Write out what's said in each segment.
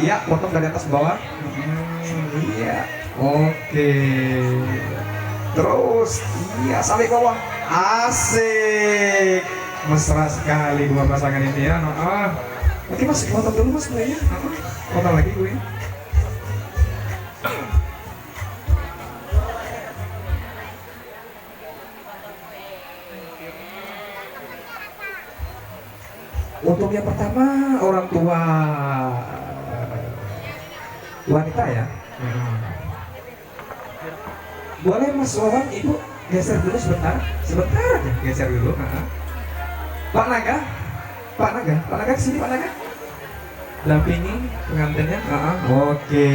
Iya, potong dari atas bawah. Iya, oke. Terus, iya sampai bawah. Asik, mesra sekali dua pasangan ini ya. Oke mas, potong dulu mas mulainya. Potong lagi gue. Untuk yang pertama orang tua wanita ya. Boleh Mas Wawan, Ibu geser dulu sebentar aja, geser dulu. Pak Naga sini Pak Naga. Dampingi pengantinnya. Oke.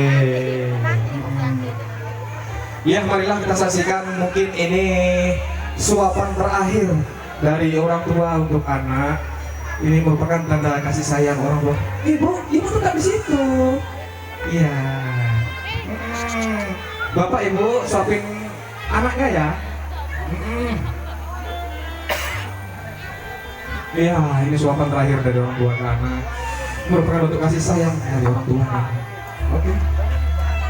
Ya, marilah kita saksikan mungkin ini suapan terakhir dari orang tua untuk anak. Ini merupakan tanda kasih sayang orang tua. Ibu tetap di situ. Iya. Bapak Ibu suapin anaknya ya. Iya, ini suapan terakhir dari orang tua ke anak. Merupakan untuk kasih sayang dari orang tua. Oke.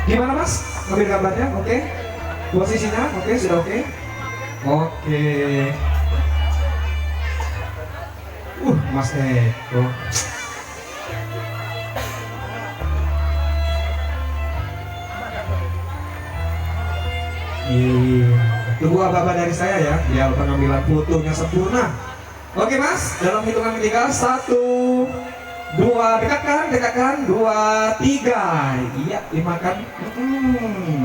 Gimana Mas? Ambil gambarnya? Oke. Posisinya? Oke, sudah oke. Oke. Mas Eko. Iya. Tunggu apa-apa dari saya ya, biar pengambilan fotonya sempurna. Oke mas, dalam hitungan ketiga, 1, 2, dekatkan, 2, 3. Iya, dimakan.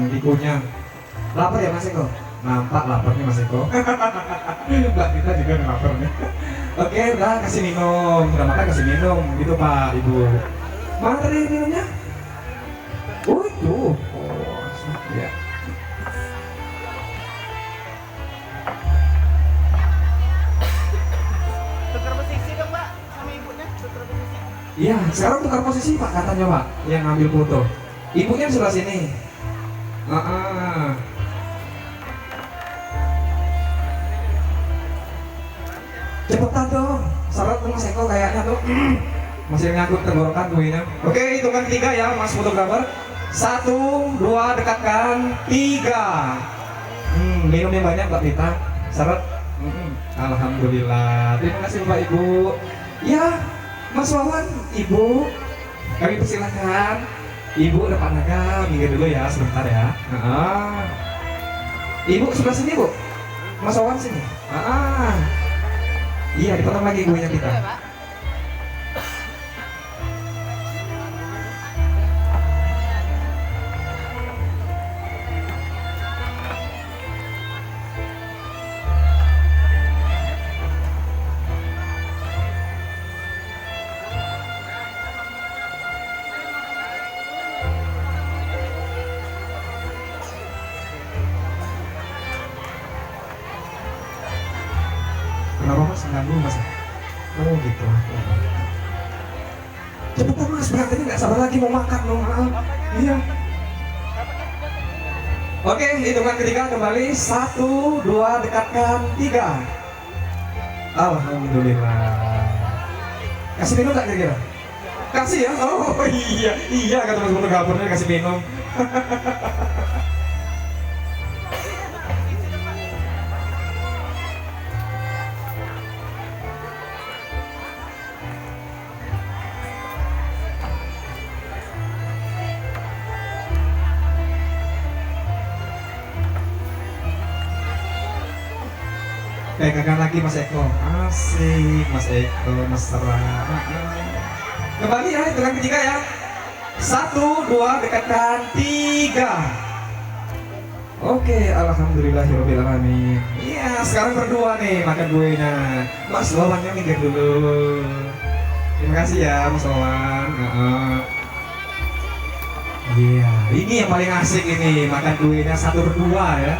Dikunyah. Lapar ya Mas Eko? Nampak laparnya Mas Eko. Mbak kita juga udah lapar nih. Oke, udah kasih minum. Udah makan kasih minum. Gitu Pak, Ibu. Mana tadi minumnya? Oh itu. Oh, ya. Tukar posisi dong Mbak, sama ibunya, tukar posisi. Iya, sekarang tukar posisi Pak katanya Pak, yang ngambil foto. Ibunya di sebelah sini. Cepetan dong, syarat tuh Mas Eko kayaknya tuh masih ngangkut tenggorokan kuenya. Oke, hitungan 3 ya Mas fotografer. 1, 2, dekatkan, 3. Minum yang banyak Mbak Rita. Syarat. Alhamdulillah. Terima kasih Bapak Ibu. Ya, Mas Wawan, Ibu, kami persilahkan. Ibu depan naga, minggir dulu ya sebentar ya. Ibu sebelah sini Bu. Mas Wawan sini. Iya, dipotong lagi ibunya kita. Kenapa Mas? Ganggu Mas? Oh gitu. Cepetan Mas, berarti nggak sabar lagi mau makan dong. Iya. Oke, hitungan ketiga kembali. 1, 2, dekatkan, 3. Alhamdulillah. Kasih minum nggak kira-kira? Kasih ya? Oh iya, iya kata Mas fotografernya kasih minum. Pegangan lagi Mas Eko. Asik Mas Eko, mesra. Kembali ya, hitungan ketiga ya. 1, 2, dekatkan, 3. Oke, alhamdulillahirobbilalamin. Iya, sekarang berdua nih makan kuenya. Mas Wawannya minggir dulu. Terima kasih ya Mas Wawan. Iya, ini yang paling asik ini makan kuenya 1 berdua ya.